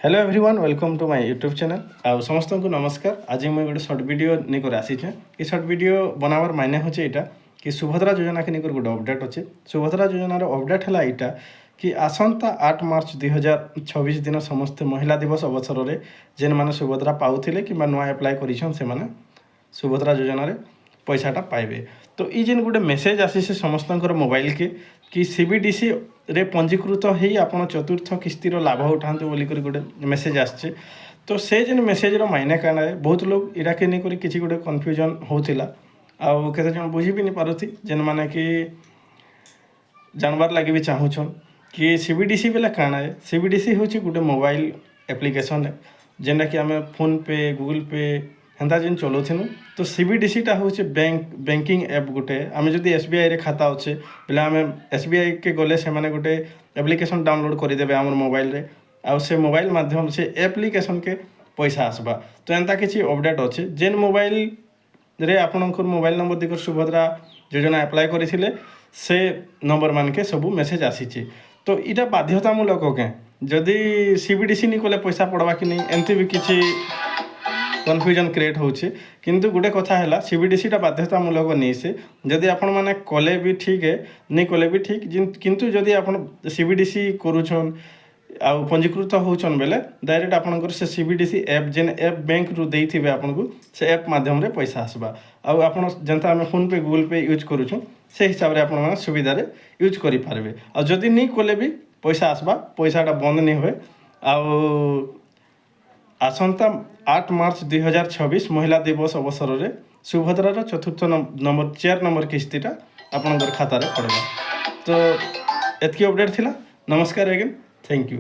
Hello everyone welcome to my YouTube channel आ समस्त को नमस्कार। आज मुझे गोटे सर्ट वीडियो नहीं आसीचे। ये सर्ट वीडियो बनावर मायने होचे एटा कि सुभद्रा योजना के निकर गोटे अपडेट अच्छे। सुभद्रा योजनार अपडेट है यहाँ कि आसंता 8 मार्च 2026 दिन समस्त महिला दिवस अवसर में जेन मैंने सुभद्रा पाऊले कि नुआ एप्लाय कर सुभद्रा योजन पैसाटा पाइबे। तो ये जेन गोटे मेसेज आसी से समस्त मोबाइल के कि सीबीडीसी रे पंजीकृत हो आपन चतुर्थ किस्तिर लाभ उठाते बोलिक गोटे मेसेज आसचे। तो से जेन मेसेजर मायने काना है बहुत लोग इरा के नहीं किसी गोटे कन्फ्यूजन होता आउ केते जन बुझी भी नहीं पारती जेन माने कि जानवर लगे भी चाहूछन कि सीबीडीसी बेला काना है। सीबीडीसी हूँ गोटे मोबाइल एप्लिकेशन है जेनटा कि आम फोन पे गूगल पे हेन्ता जेन चलाऊँ। तो सीबीडीसीटा हूँ बैंकिंग ऐप गोटे आम जदि एसबीआई रे खाता अच्छे बोले आम एसबीआई के गले से माने गोटे एप्लिकेशन डाउनलोड करदेवे आम मोबाइल रे आउ से मोबाइल माध्यम से एप्लिकेशन के पैसा आसबा। तो एंता किसी अपडेट अच्छे जेन मोबाइल रे आपनकर मोबाइल नंबर दिकर सुभद्रा योजना अप्लाई करथिले से नंबर मान के सब मेसेज आसीचे। तो इटा बाध्यतामूलक क्या जदि सीबीडीसी नहीं कले पैसा पड़वा कि नहीं एमती भी किसी कन्फ्यूजन क्रिएट होचे। किंतु गोटे कथा है सीबीडीसीटा बाध्यतामूलक नहीं से जदि आपण मैंने कले भी ठीक है नहीं कले भी ठीक किंतु जदि आपण सीबीडीसी करूछन आउ पंजीकृत होचन बेले डायरेक्ट आपनकर से सीबीडीसी ऐप जेन ऐप बैंक रु देइथिबे आपनको से ऐप माध्यम रे पैसा आसबा। आउ आपण जनता आम फोन पे गूगल पे यूज करूछन से हिसाब रे आपण माने सुविधा रे यूज करि पारबे। आ जदि नहीं कले भी पैसा आसबा पैसाटा बंद नहीं हुए। आउ आसंता 8 मार्च 2026 महिला दिवस अवसर में सुभद्रार चतुर्थ नंबर 4 नंबर किस्तीटा आपनकर खाता रे पड़ेगा। तो एतकी अपडेट थिला। नमस्कार अगेन, थैंक यू।